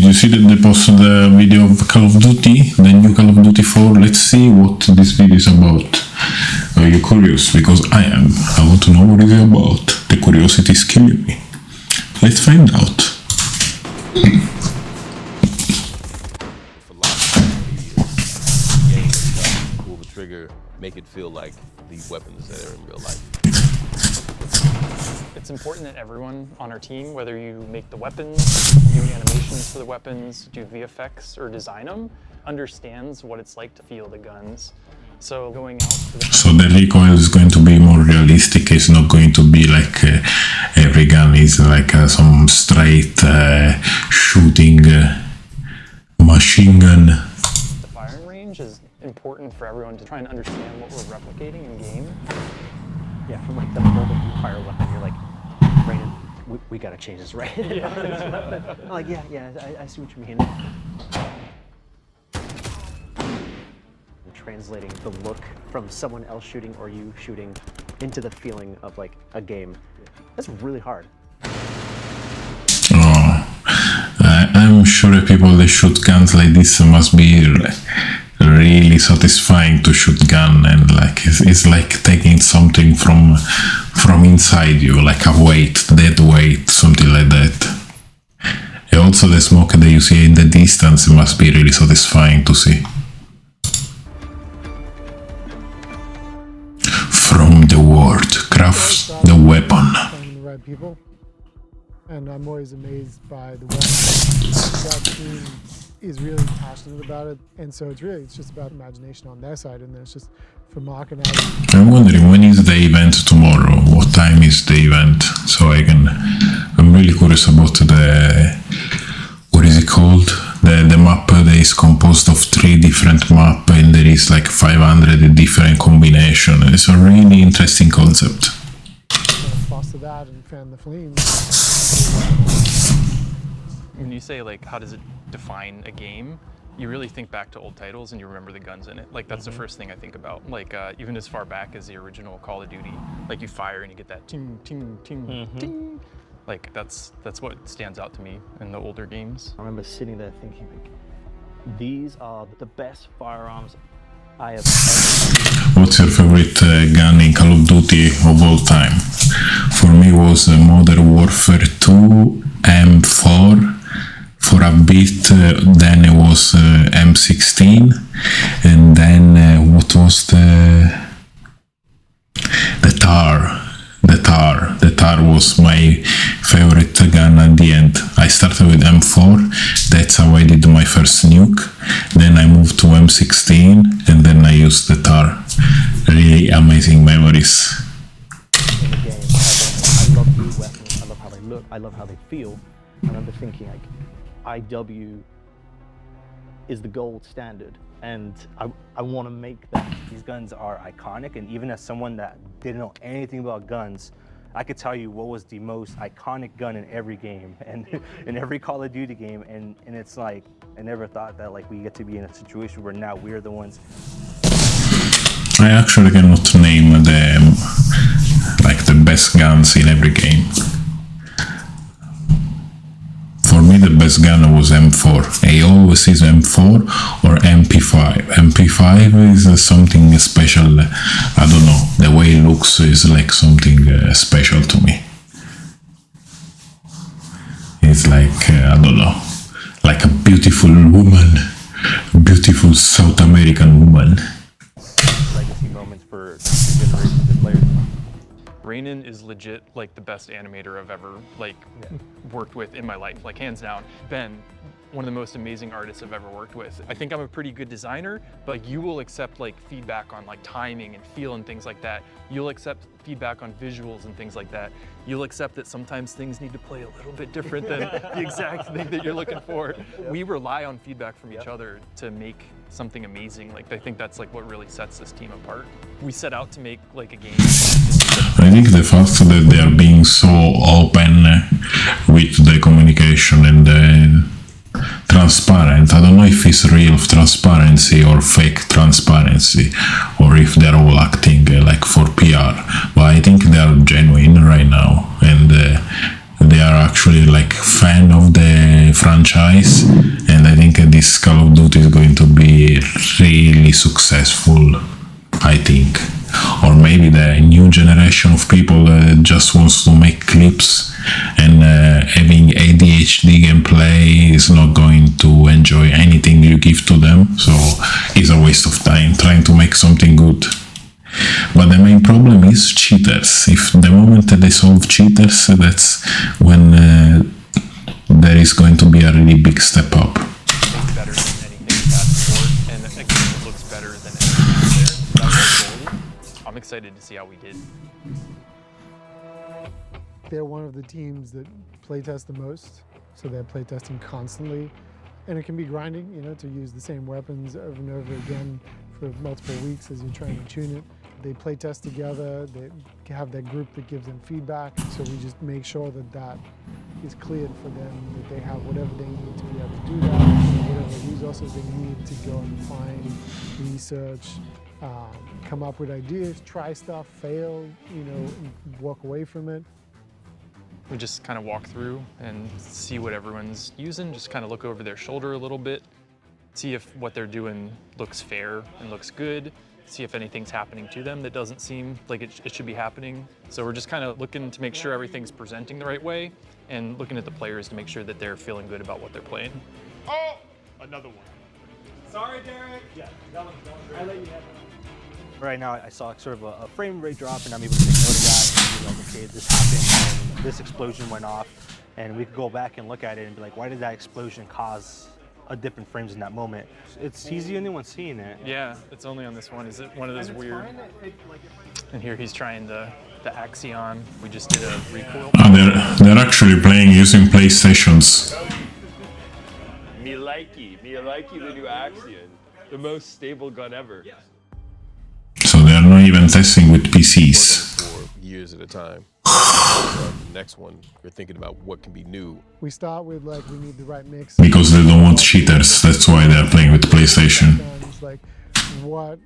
you see that they posted the video of Call of Duty, the new Call of Duty 4? Let's see what this video is about. Are you curious? Because I am. I want to know what it is about. The curiosity is killing me. Let's find out. Pull the trigger, make it feel like the weapons that are in real life. It's important that everyone on our team, whether you make the weapons, do animations for the weapons, do VFX, or design them, understands what it's like to feel the guns. So going out for the recoil is going to be more realistic. It's not going to be like every gun is like some straight shooting machine gun. The firing range is important for everyone to try and understand what we're replicating in game. Yeah, from like the moment you fire a weapon, you're like, Brandon, we gotta change this, right? Yeah. I'm like, yeah, I see what you mean. Translating the look from someone else shooting or you shooting into the feeling of like a game. That's really hard. I'm sure that people that shoot guns like this must be really satisfying to shoot gun, and like it's like taking something from inside you, like a weight, dead weight, something like that. And also the smoke that you see in the distance must be really satisfying to see. From the word, craft the weapon. Finding the right people, and I'm always amazed by the weapon. That team is really passionate about it, and so it's just about imagination on their side, and then it's just for mocking at it. I'm wondering, when is the event tomorrow? What time is the event? So I'm really curious about the, what is it called? The map that is composed of 3 different maps, and there is like 500 different combinations. It's a really interesting concept. Foster that and fan the flames. When you say like, how does it define a game? You really think back to old titles and you remember the guns in it. Like that's the first thing I think about. Like even as far back as the original Call of Duty, like you fire and you get that ting, ting, ting, ting. Like that's what stands out to me in the older games. I remember sitting there thinking, like, these are the best firearms I have ever. What's your favorite gun in Call of Duty of all time? For me was Modern Warfare 2, M4. For a bit, then it was M16, and then what was the TAR? The TAR was my favorite gun at the end. I started with M4, that's how I did my first nuke. Then I moved to M16, and then I used the TAR. Really amazing memories. In the game, I love these weapons, I love how they look, I love how they feel. I remember thinking, like, IW is the gold standard, and I want to make that. These guns are iconic, and even as someone that didn't know anything about guns, I could tell you what was the most iconic gun in every game and in every Call of Duty game, and it's like, I never thought that like we get to be in a situation where now we're the ones. I actually cannot name the best guns in every game. For me, the best gun was M4. I always use M4 or MP5. MP5 is something special. I don't know. The way it looks is like something special to me. It's like, I don't know, like a beautiful woman, a beautiful South American woman. Legacy moments for generations of players. Rainin is legit like the best animator I've ever worked with in my life, like hands down. Ben, one of the most amazing artists I've ever worked with. I think I'm a pretty good designer, but you will accept like feedback on like timing and feel and things like that. You'll accept feedback on visuals and things like that. You'll accept that sometimes things need to play a little bit different than the exact thing that you're looking for. We rely on feedback from each other to make something amazing. Like I think that's like what really sets this team apart. We set out to make like a game. I think the fact that they are being so open with the communication and the transparent, I don't know if it's real transparency or fake transparency, or if they're all acting like for PR, but I think they are genuine right now, and They are actually like fan of the franchise, and I think this Call of Duty is going to be really successful, I think. Or maybe the new generation of people just wants to make clips, and having ADHD gameplay is not going to enjoy anything you give to them, so it's a waste of time trying to make something good. But the main problem is cheaters. If the moment that they solve cheaters, that's when there is going to be a really big step up. Better than anything we've had before, and a game that looks better than anything there. That was the goal. I'm excited to see how we did. They're one of the teams that playtest the most, so they're playtesting constantly. And it can be grinding, you know, to use the same weapons over and over again for multiple weeks as you're trying to tune it. They playtest together, they have that group that gives them feedback, so we just make sure that that is cleared for them, that they have whatever they need to be able to do that, whatever resources they need to go and find, research, come up with ideas, try stuff, fail, you know, walk away from it. We just kind of walk through and see what everyone's using, just kind of look over their shoulder a little bit, see if what they're doing looks fair and looks good, see if anything's happening to them that doesn't seem like it should be happening. So we're just kind of looking to make sure everything's presenting the right way and looking at the players to make sure that they're feeling good about what they're playing. Oh, another one. Sorry, Derek. Yeah, that one's great. I'll let you have it. Right now, I saw sort of a frame rate drop, and I'm able to take note of that. And be like, okay, this happened, and this explosion went off, and we could go back and look at it and be like, why did that explosion cause a dip in frames in that moment? It's easy anyone seeing it. Yeah, it's only on this one. Is it one of those weird? And here he's trying the Axion. We just did a recoil. They're actually playing using PlayStations. Me likey the new Axion, the most stable gun ever. So they're not even testing with PCs. For years at a time. The next one, you're thinking about what can be new. We start with like, we need the right mix. Because they don't want cheaters, that's why they're playing with PlayStation. It's like, what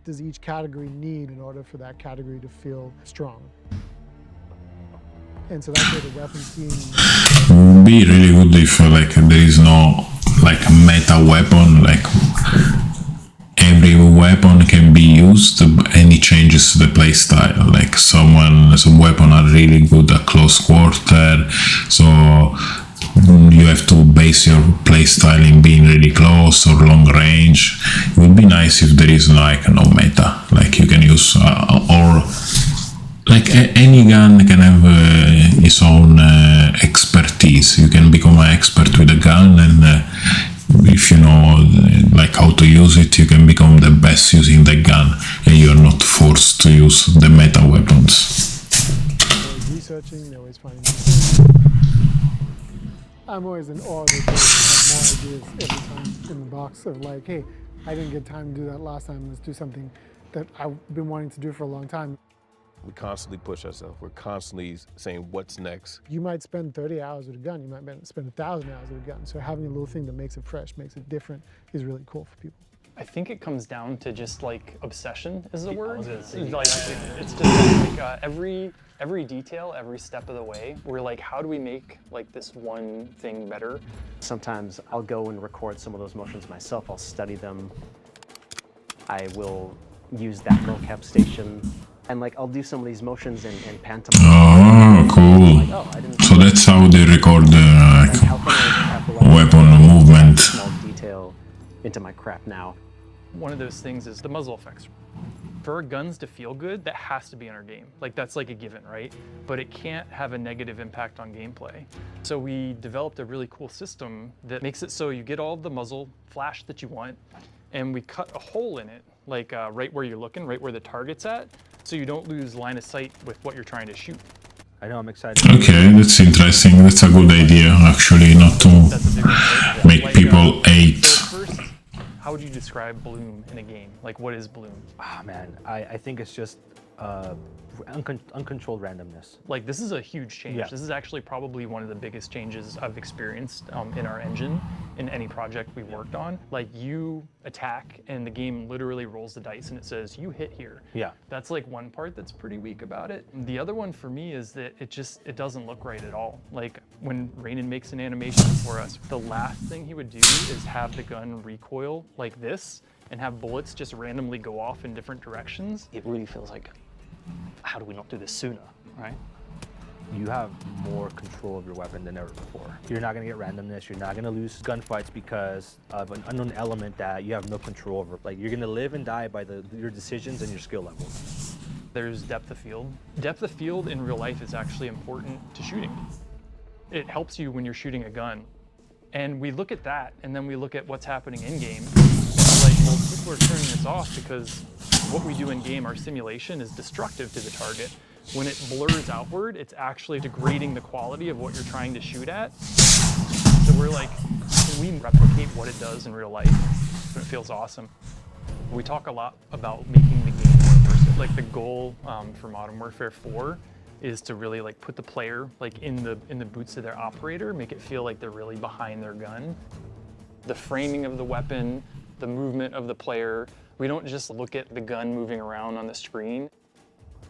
does each category need in order for that category to feel strong? And so that's where the weapons team... It would be really good if like there is no like meta weapon, like every weapon can be used, any changes to the playstyle. Like some weapons are really good at close quarter, so you have to base your playstyle in being really close or long range. It would be nice if there is like no meta, like you can use or like any gun can have its own expertise. You can become an expert with a gun, and if you know like how to use it, you can become the best using the gun, and you're not forced to use the meta weapons. They're always researching, they're always finding new things. I'm always in awe that they have more ideas every time in the box of like, hey, I didn't get time to do that last time, let's do something that I've been wanting to do for a long time. We constantly push ourselves. We're constantly saying, what's next? You might spend 30 hours with a gun, you might spend 1,000 hours with a gun. So having a little thing that makes it fresh, makes it different, is really cool for people. I think it comes down to just like obsession is the word. Like it's just like every detail, every step of the way. We're like, how do we make like this one thing better? Sometimes I'll go and record some of those motions myself. I'll study them. I will use that mocap station. And like, I'll do some of these motions in pantomime. Oh, cool. Like, oh, I didn't So that's how they record the weapon movement. Small detail into my crap now. One of those things is the muzzle effects. For our guns to feel good, that has to be in our game. Like that's like a given, right? But it can't have a negative impact on gameplay. So we developed a really cool system that makes it so you get all the muzzle flash that you want, and we cut a hole in it, like right where you're looking, right where the target's at, so you don't lose line of sight with what you're trying to shoot. I know, I'm excited. Okay, that's interesting. That's a good idea, actually, not to make people hate. So first, how would you describe bloom in a game? Like, what is bloom? Ah, man, I think it's just uncontrolled randomness. Like, this is a huge change. Yeah. This is actually probably one of the biggest changes I've experienced in our engine. in any project we worked on. Like you attack and the game literally rolls the dice and it says you hit here. Yeah. That's like one part that's pretty weak about it. The other one for me is that it doesn't look right at all. Like when Rainin makes an animation for us, the last thing he would do is have the gun recoil like this and have bullets just randomly go off in different directions. It really feels like, how do we not do this sooner, right? You have more control of your weapon than ever before. You're not gonna get randomness, you're not gonna lose gunfights because of an unknown element that you have no control over. Like, you're gonna live and die by your decisions and your skill level. There's depth of field. Depth of field in real life is actually important to shooting. It helps you when you're shooting a gun. And we look at that, and then we look at what's happening in-game. Like, well, people are turning this off because what we do in-game, our simulation, is destructive to the target. When it blurs outward, it's actually degrading the quality of what you're trying to shoot at. So we're like, can we replicate what it does in real life? It feels awesome. We talk a lot about making the game more immersive. Like the goal for Modern Warfare 4 is to really like put the player like in the boots of their operator, make it feel like they're really behind their gun. The framing of the weapon, the movement of the player. We don't just look at the gun moving around on the screen,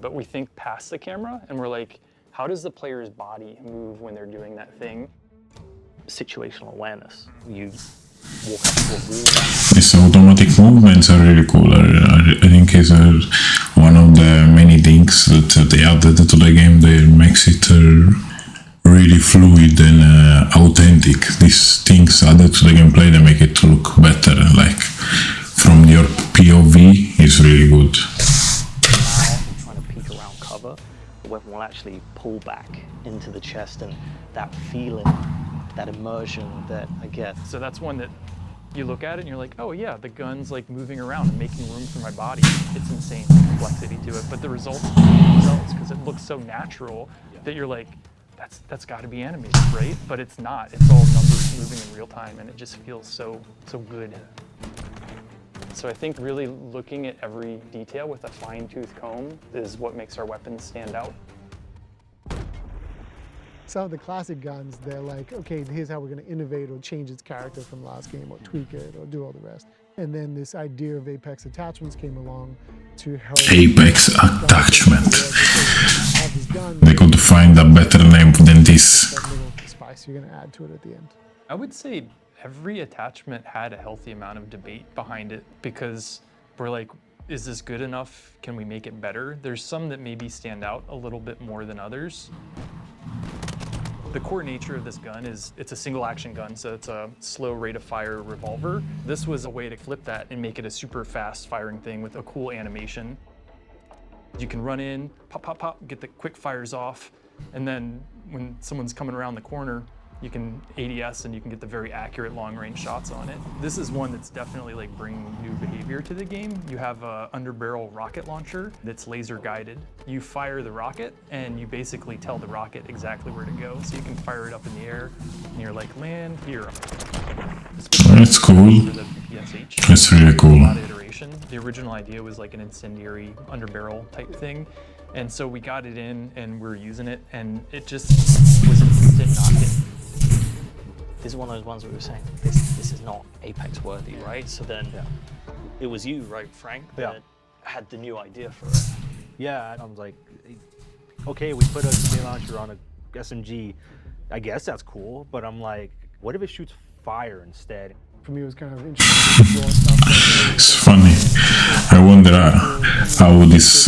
but we think past the camera and we're like, how does the player's body move when they're doing that thing? Situational awareness. You walk up to a wall. These automatic movements are really cool. I think it's one of the many things that they added to the game that makes it really fluid and authentic. These things added to the gameplay that make it look better. Like from your POV, is really good. Trying to peek around cover, the weapon will actually pull back into the chest, and that feeling, that immersion that I get. So that's one that you look at it and you're like, oh yeah, the gun's like moving around and making room for my body. It's insane complexity to it, but the results because it looks so natural that you're like, that's got to be animated, right? But it's not. It's all numbers moving in real time, and it just feels so good. So I think really looking at every detail with a fine-tooth comb is what makes our weapons stand out. Some of the classic guns, they're like, okay, here's how we're going to innovate or change its character from last game or tweak it or do all the rest. And then this idea of Apex attachments came along to help. Apex attachment. They could find a better name than this. That little spice you're going to add to it at the end. I would say every attachment had a healthy amount of debate behind it because we're like, is this good enough? Can we make it better? There's some that maybe stand out a little bit more than others. The core nature of this gun is it's a single action gun, so it's a slow rate of fire revolver. This was a way to flip that and make it a super fast firing thing with a cool animation. You can run in, pop, pop, pop, get the quick fires off, and then when someone's coming around the corner, you can ADS and you can get the very accurate long-range shots on it. This is one that's definitely like bringing new behavior to the game. You have a underbarrel rocket launcher that's laser guided. You fire the rocket and you basically tell the rocket exactly where to go. So you can fire it up in the air and you're like, land here. That's cool. That's really cool. The original idea was like an incendiary underbarrel type thing. And so we got it in and we're using it and it just was an instant knock-in. This is one of those ones where we were saying, this is not Apex worthy, right? So then it was you, right, Frank, that had the new idea for it. Yeah, I was like, okay, we put a grenade launcher on a SMG. I guess that's cool, but I'm like, what if it shoots fire instead? For me, it was kind of interesting to explore stuff. It's funny. I wonder how this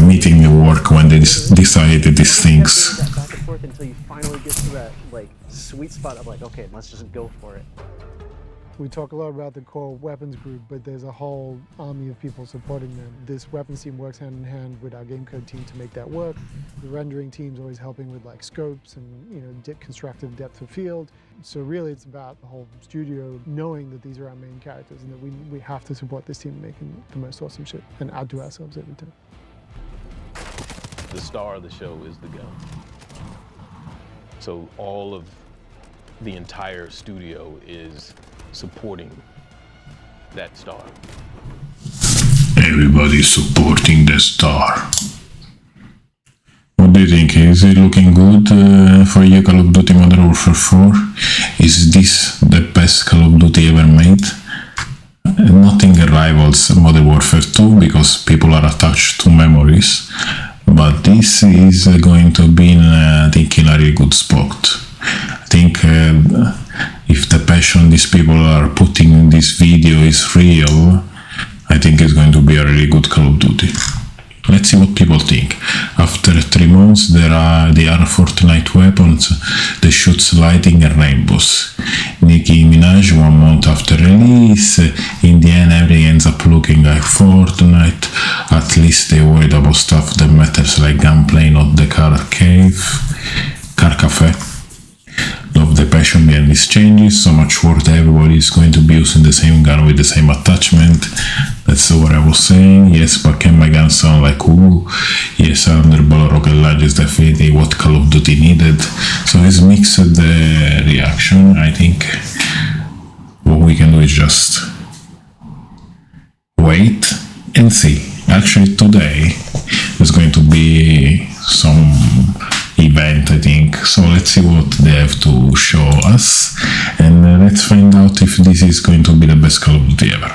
meeting will work when they decided these things. Back and forth until you finally get to that like sweet spot of like, okay, let's just go for it. We talk a lot about the core weapons group, but there's a whole army of people supporting them. This weapons team works hand in hand with our game code team to make that work. The rendering team's always helping with like scopes and constructive depth of field. So really it's about the whole studio knowing that these are our main characters and that we have to support this team making the most awesome shit and add to ourselves every time. The star of the show is the gun. So all of the entire studio is supporting that star. Everybody's supporting the star. What do you think? Is it looking good for you, Call of Duty Modern Warfare 4? Is this the best Call of Duty ever made. Nothing rivals Modern Warfare 2 because people are attached to memories, but this is going to be I think in a really good spot. I think if the passion these people are putting in this video is real, I think it's going to be a really good Call of Duty. Let's see what people think. After 3 months, there are Fortnite weapons, the shoots lighting and rainbows. Nicki Minaj 1 month after release. In the end, everything ends up looking like Fortnite. At least they worried about stuff that matters like gunplay, not the car cafe. Love the passion behind these changes, so much work that everybody is going to be using the same gun with the same attachment. That's what I was saying. Yes, but can my gun sound like ooh? Yes, Thunderbolt rocket launch is definitely what Call of Duty needed. So it's mixed the reaction. I think what we can do is just wait and see. Actually, today there's going to be some event, I think, so let's see what they have to show us, and let's find out if this is going to be the best Call of Duty ever.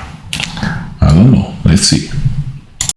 I don't know, let's see.